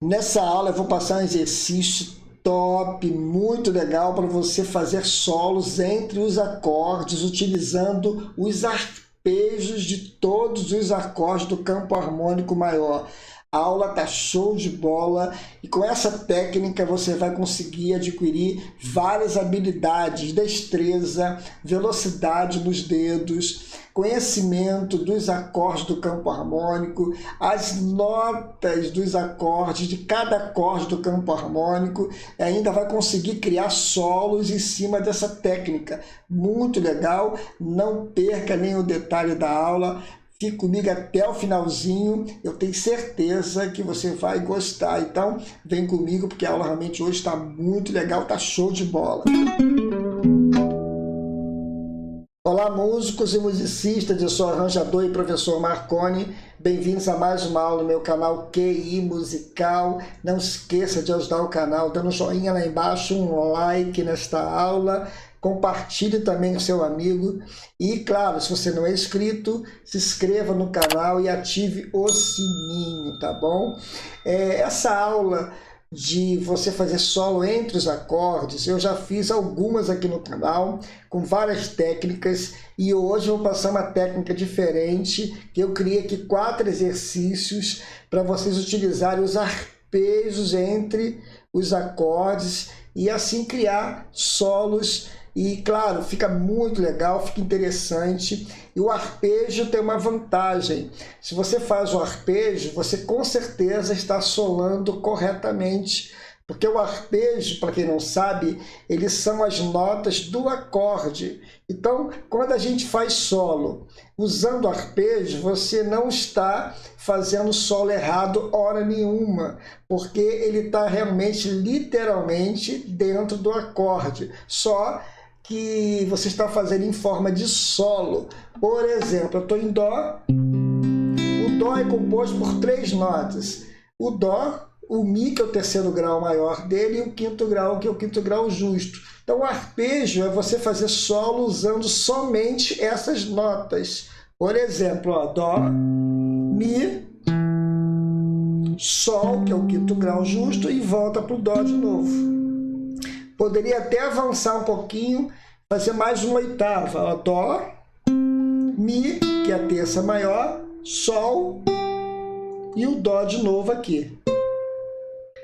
Nessa aula eu vou passar um exercício top, muito legal para você fazer solos entre os acordes, utilizando os arpejos de todos os acordes do campo harmônico maior. A aula tá show de bola e com essa técnica você vai conseguir adquirir várias habilidades, destreza, velocidade nos dedos, conhecimento dos acordes do campo harmônico, as notas dos acordes, de cada acorde do campo harmônico, e ainda vai conseguir criar solos em cima dessa técnica. Muito legal, não perca nenhum detalhe da aula. Fique comigo até o finalzinho, eu tenho certeza que você vai gostar. Então, vem comigo porque a aula realmente hoje está muito legal, está show de bola. Olá, músicos e musicistas, eu sou o arranjador e professor Marconi. Bem-vindos a mais uma aula no meu canal QI Musical. Não esqueça de ajudar o canal dando um joinha lá embaixo, um like nesta aula. Compartilhe também com seu amigo e, claro, se você não é inscrito, se inscreva no canal e ative o sininho, tá bom? Essa aula de você fazer solo entre os acordes, eu já fiz algumas aqui no canal, com várias técnicas, e hoje eu vou passar uma técnica diferente, que eu criei aqui 4 exercícios para vocês utilizarem os arpejos entre os acordes e assim criar solos. E, claro, fica muito legal, fica interessante. E o arpejo tem uma vantagem. Se você faz o arpejo, você com certeza está solando corretamente. Porque o arpejo, para quem não sabe, eles são as notas do acorde. Então, quando a gente faz solo usando arpejo, você não está fazendo solo errado hora nenhuma, porque ele está realmente, literalmente, dentro do acorde. Só que você está fazendo em forma de solo. Por exemplo, eu estou em Dó. O Dó é composto por 3 notas. O Dó, o Mi, que é o 3º grau maior dele, e o 5º grau, que é o 5º grau justo. Então, o arpejo é você fazer solo usando somente essas notas. Por exemplo, ó, Dó, Mi, Sol, que é o 5º grau justo, e volta para o Dó de novo. Poderia até avançar um pouquinho, fazer mais uma oitava. Ó, Dó, Mi, que é a terça maior, Sol e o Dó de novo aqui.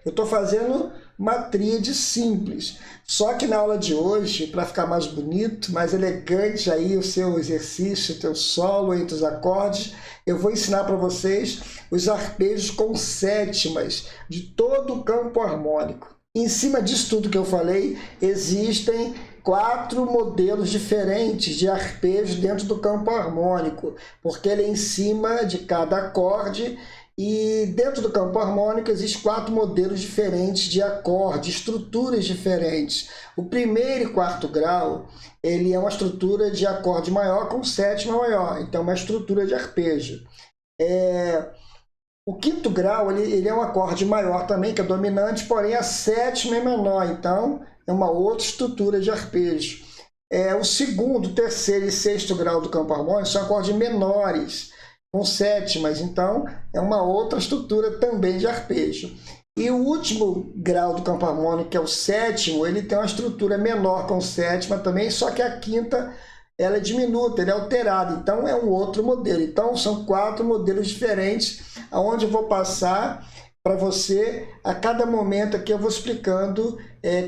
Eu estou fazendo uma tríade simples. Só que na aula de hoje, para ficar mais bonito, mais elegante aí o seu exercício, o teu solo entre os acordes, eu vou ensinar para vocês os arpejos com sétimas de todo o campo harmônico. Em cima disso tudo que eu falei, existem 4 modelos diferentes de arpejos dentro do campo harmônico, porque ele é em cima de cada acorde. E dentro do campo harmônico existem 4 modelos diferentes de acorde, estruturas diferentes. O 1º e 4º grau, ele é uma estrutura de acorde maior com sétima maior, então é uma estrutura de arpejo. O 5º grau, ele é um acorde maior também, que é dominante, porém a sétima é menor, então é uma outra estrutura de arpejo. O 2º, 3º e 6º grau do campo harmônico são acordes menores, com sétimas, então é uma outra estrutura também de arpejo. E o último grau do campo harmônico, que é o 7º, ele tem uma estrutura menor com sétima também, só que a 5ª ela é diminuta, ele é alterado, então é um outro modelo. Então são 4 modelos diferentes, onde eu vou passar para você a cada momento aqui eu vou explicando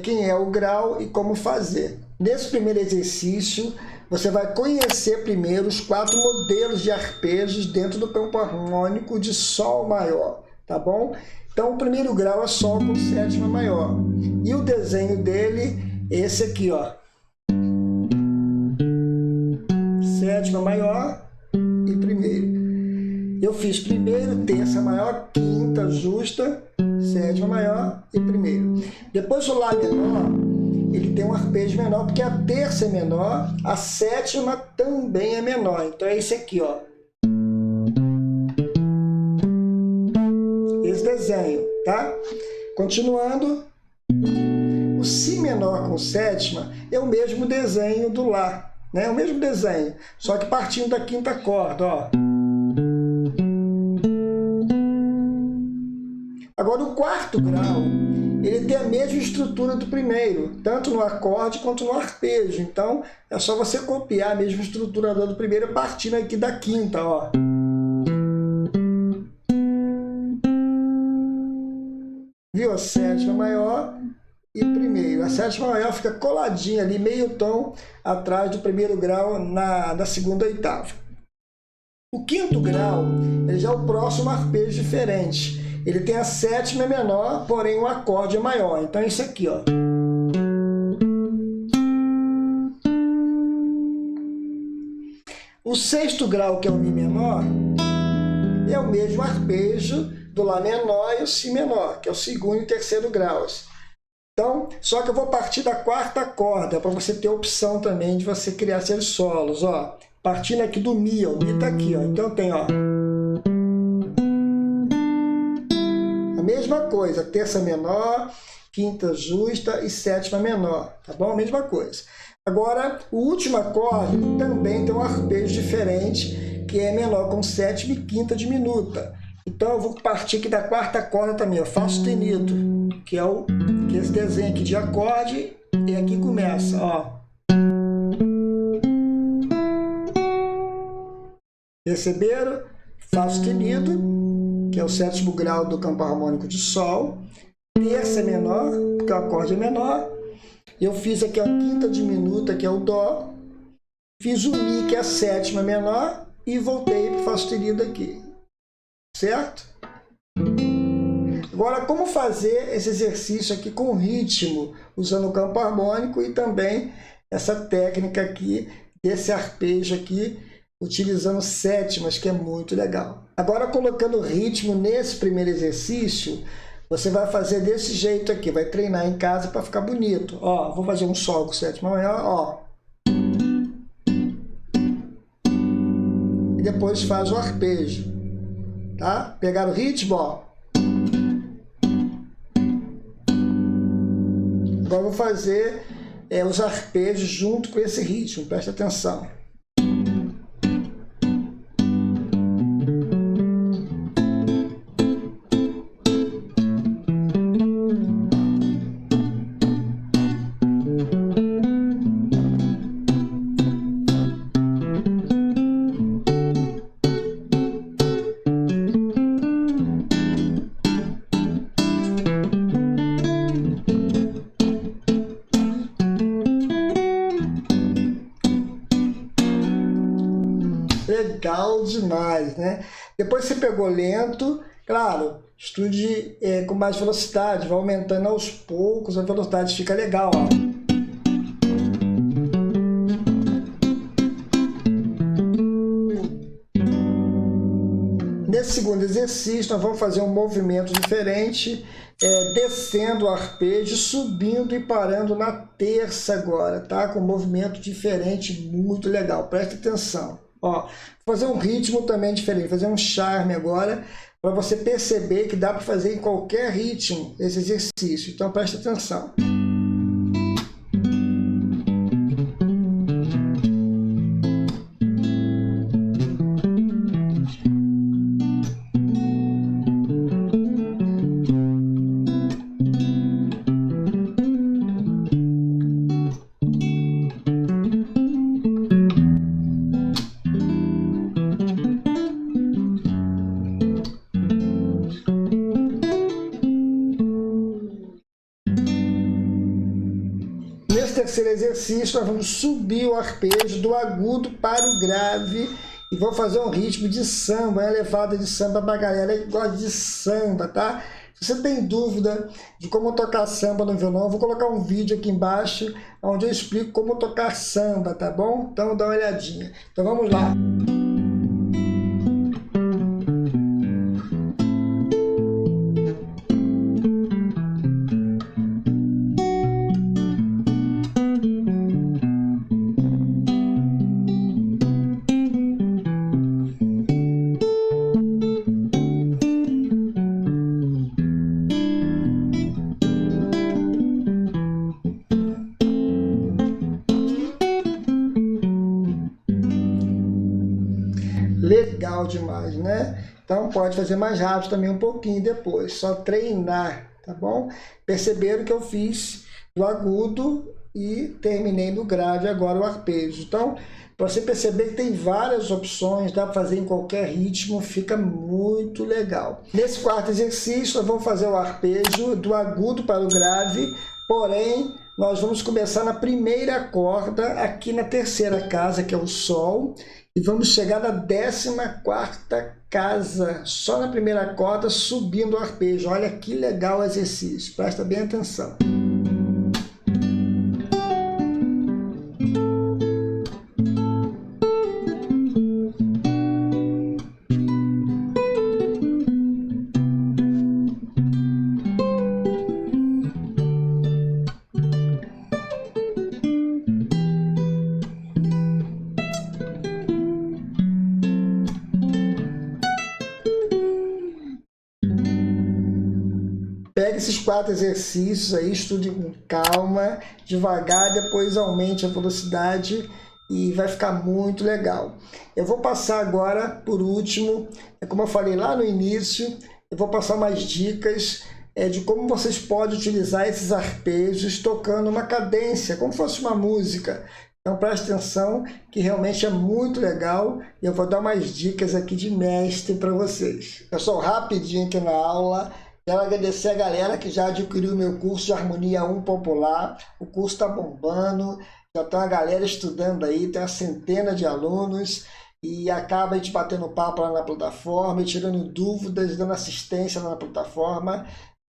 quem é o grau e como fazer. Nesse primeiro exercício, você vai conhecer primeiro os 4 modelos de arpejos dentro do campo harmônico de Sol maior, tá bom? Então, o 1º grau é Sol com sétima maior. E o desenho dele, esse aqui, ó. Sétima maior e 1º. Eu fiz 1º, terça maior, 5ª justa, sétima maior e 1º. Depois o Lá menor, ele tem um arpejo menor, porque a terça é menor, a sétima também é menor. Então é esse aqui, ó. Esse desenho, tá? Continuando, o Si menor com sétima é o mesmo desenho do Lá, né? É o mesmo desenho, só que partindo da 5ª corda, ó. Agora, o quarto grau, ele tem a mesma estrutura do primeiro, tanto no acorde quanto no arpejo. Então, é só você copiar a mesma estrutura do primeiro partindo aqui da quinta, ó. Viu? A sétima maior e primeiro. A sétima maior fica coladinha ali, meio tom atrás do primeiro grau da segunda oitava. O quinto grau, ele já é o próximo arpejo diferente. Ele tem a sétima menor, porém o acorde é maior. Então é isso aqui, ó. O sexto grau, que é o Mi menor, é o mesmo arpejo do Lá menor e o Si menor, que é o segundo e terceiro graus. Então, só que eu vou partir da quarta corda, para você ter a opção também de você criar seus solos, ó. Partindo aqui do Mi, ó. O Mi está aqui, ó. Então tem, ó. A mesma coisa, terça menor, quinta justa e sétima menor, tá bom? A mesma coisa. Agora, o último acorde também tem um arpejo diferente, que é menor com sétima e quinta diminuta. Então, eu vou partir aqui da quarta corda também, ó, Fá sustenido, que é esse desenho aqui de acorde, e aqui começa, ó. Perceberam? Fá sustenido, que é o sétimo grau do campo harmônico de Sol. Terça menor, porque o acorde é menor. Eu fiz aqui a quinta diminuta, que é o Dó. Fiz o Mi, que é a sétima menor, e voltei para o Fá sustenido aqui. Certo? Agora, como fazer esse exercício aqui com ritmo, usando o campo harmônico e também essa técnica aqui, desse arpejo aqui, utilizando sétimas, que é muito legal. Agora, colocando ritmo nesse primeiro exercício, você vai fazer desse jeito aqui, vai treinar em casa para ficar bonito. Ó, vou fazer um Sol com sétima maior, ó. E depois faz o arpejo, tá? Pegar o ritmo, ó. Agora vou fazer os arpejos junto com esse ritmo, presta atenção. Legal demais, né? Depois você pegou lento, claro, estude com mais velocidade, vai aumentando aos poucos, a velocidade fica legal, ó. Nesse segundo exercício, nós vamos fazer um movimento diferente, descendo o arpejo, subindo e parando na terça agora, tá? Com um movimento diferente, muito legal, preste atenção. Ó, vou fazer um ritmo também diferente, fazer um charme agora, para você perceber que dá para fazer em qualquer ritmo esse exercício. Então, preste atenção. Nesse terceiro exercício, nós vamos subir o arpejo do agudo para o grave e vamos fazer um ritmo de samba, uma levada de samba para a galera que gosta de samba, tá? Se você tem dúvida de como tocar samba no violão, eu vou colocar um vídeo aqui embaixo onde eu explico como tocar samba, tá bom? Então dá uma olhadinha. Então vamos lá. Legal demais, né? Então pode fazer mais rápido também um pouquinho depois, só treinar, tá bom? Perceberam que eu fiz do agudo e terminei no grave agora o arpejo. Então, para você perceber que tem várias opções, dá para fazer em qualquer ritmo, fica muito legal. Nesse quarto exercício, nós vamos fazer o arpejo do agudo para o grave, porém, nós vamos começar na primeira corda, aqui na terceira casa, que é o Sol, e vamos chegar na 14ª casa, só na primeira corda, subindo o arpejo. Olha que legal o exercício, presta bem atenção. Pega esses 4 exercícios aí, estude com calma, devagar, depois aumente a velocidade e vai ficar muito legal. Eu vou passar agora, por último, como eu falei lá no início, eu vou passar umas dicas de como vocês podem utilizar esses arpejos tocando uma cadência, como se fosse uma música. Então preste atenção que realmente é muito legal e eu vou dar umas dicas aqui de mestre para vocês. Pessoal, rapidinho aqui na aula. Quero agradecer a galera que já adquiriu o meu curso de Harmonia 1 Popular. O curso está bombando, já tem uma galera estudando aí, tem uma centena de alunos e acaba a gente batendo papo lá na plataforma, tirando dúvidas, dando assistência lá na plataforma.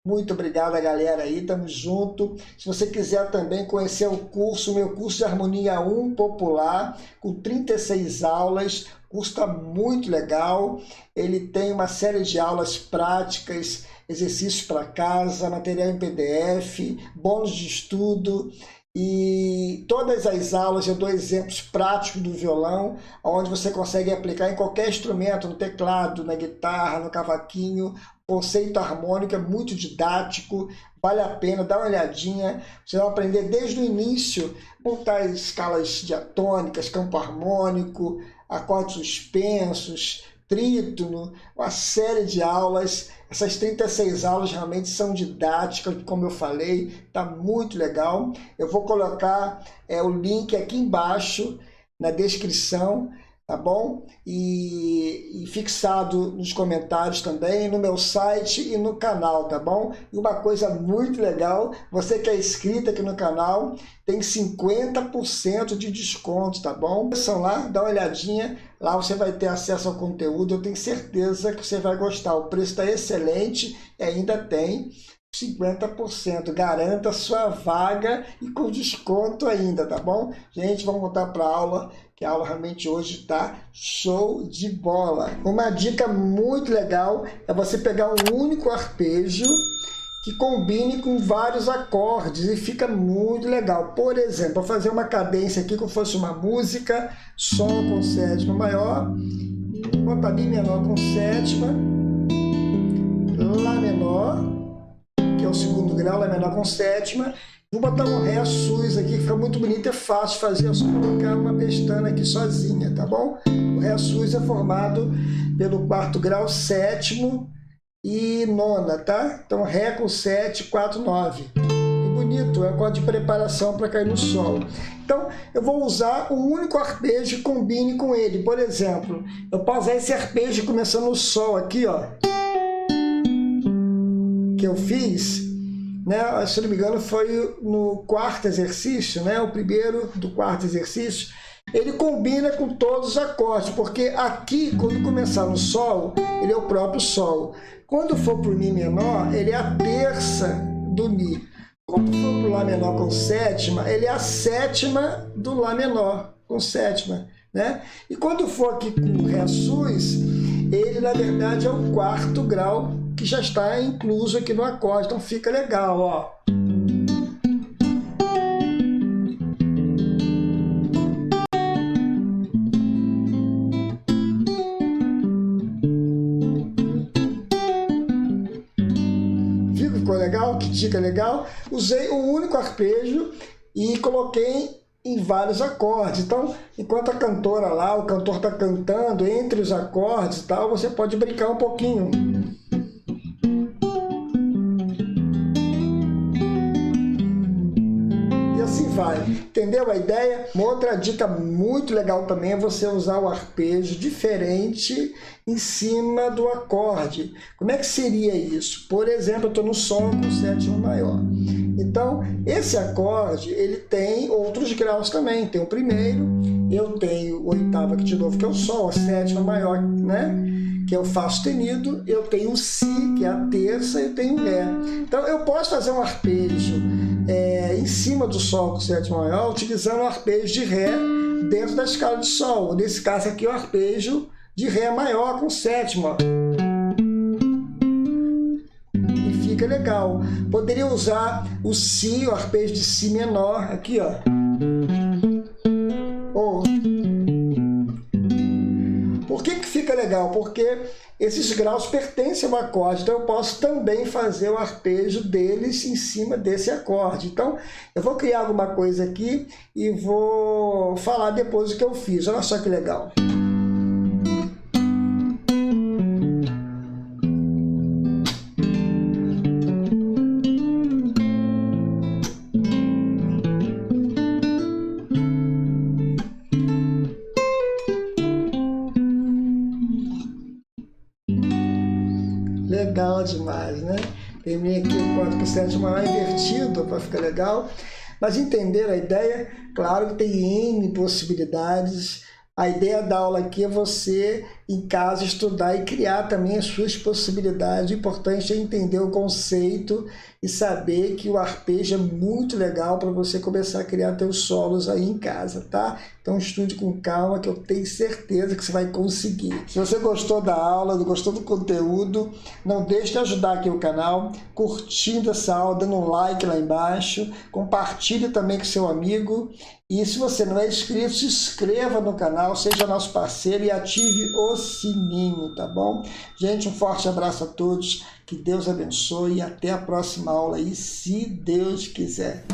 Muito obrigado, galera aí, tamo junto. Se você quiser também conhecer o curso, meu curso de Harmonia 1 Popular, com 36 aulas, o curso está muito legal. Ele tem uma série de aulas práticas, exercícios para casa, material em PDF, bônus de estudo. E todas as aulas eu dou exemplos práticos do violão, onde você consegue aplicar em qualquer instrumento, no teclado, na guitarra, no cavaquinho. O conceito harmônico é muito didático, vale a pena, dá uma olhadinha. Você vai aprender desde o início, montar escalas diatônicas, campo harmônico, acordes suspensos, trítono, uma série de aulas. Essas 36 aulas realmente são didáticas, como eu falei, tá muito legal. Eu vou colocar o link aqui embaixo na descrição, tá bom? E fixado nos comentários também, no meu site e no canal, tá bom? E uma coisa muito legal, você que é inscrito aqui no canal, tem 50% de desconto, tá bom? São lá, dá uma olhadinha, lá você vai ter acesso ao conteúdo, eu tenho certeza que você vai gostar. O preço está excelente e ainda tem 50%, garanta sua vaga e com desconto ainda, tá bom? Gente, vamos voltar para a aula, que a aula realmente hoje tá show de bola. Uma dica muito legal é você pegar um único arpejo que combine com vários acordes e fica muito legal. Por exemplo, vou fazer uma cadência aqui como fosse uma música, Sol com sétima maior, botar Mi menor com sétima, Lá menor, que é o segundo grau, Lá menor com sétima. Vou botar um Ré sus aqui, que fica muito bonito, é fácil de fazer, é só colocar uma pestana aqui sozinha, tá bom? O Ré sus é formado pelo quarto grau, sétimo e nona, tá? Então Ré com 7, 4, 9. Que bonito, é um acorde de preparação para cair no Sol. Então eu vou usar um único arpejo que combine com ele. Por exemplo, eu posso usar esse arpejo começando no Sol aqui, ó, que eu fiz, né? Se não me engano foi no quarto exercício, né? O primeiro do quarto exercício. Ele combina com todos os acordes, porque aqui, quando começar no Sol, ele é o próprio Sol. Quando for para o Mi menor, ele é a terça do Mi. Quando for para o Lá menor com sétima, ele é a sétima do Lá menor com sétima, né? E quando for aqui com o Ré sus, ele na verdade é o quarto grau que já está incluso aqui no acorde, então fica legal, ó. Ficou legal? Que dica legal! Usei um único arpejo e coloquei em vários acordes. Então, enquanto a cantora lá, o cantor está cantando entre os acordes e tal, você pode brincar um pouquinho. E assim vai. Entendeu a ideia? Uma outra dica muito legal também é você usar o arpejo diferente em cima do acorde. Como é que seria isso? Por exemplo, eu estou no Sol com sétima maior. Então, esse acorde, ele tem outros graus também. Tem o primeiro, eu tenho o oitavo aqui de novo, que é o Sol, a sétima maior, né? Que é o Fá sustenido, eu tenho o Si, que é a terça, e eu tenho o Ré. Então, eu posso fazer um arpejo em cima do Sol com sétima maior, utilizando o arpejo de Ré dentro da escala de Sol. Nesse caso aqui, o arpejo de Ré maior com sétima. Fica legal. Poderia usar o Si, o arpejo de Si menor, aqui, ó. Por que fica legal? Porque esses graus pertencem ao acorde, então eu posso também fazer o arpejo deles em cima desse acorde. Então, eu vou criar alguma coisa aqui e vou falar depois o que eu fiz. Olha só que legal. Legal demais, né? Terminei aqui o 4 com sétima maior invertido para ficar legal. Mas entenderam a ideia? Claro que tem N possibilidades. A ideia da aula aqui é você, em casa, estudar e criar também as suas possibilidades. O importante é entender o conceito e saber que o arpejo é muito legal para você começar a criar teus solos aí em casa, tá? Então estude com calma, que eu tenho certeza que você vai conseguir. Se você gostou da aula, gostou do conteúdo, não deixe de ajudar aqui o canal, curtindo essa aula, dando um like lá embaixo, compartilhe também com seu amigo. E se você não é inscrito, se inscreva no canal, seja nosso parceiro e ative o sininho, tá bom? Gente, um forte abraço a todos, que Deus abençoe e até a próxima aula aí, se Deus quiser.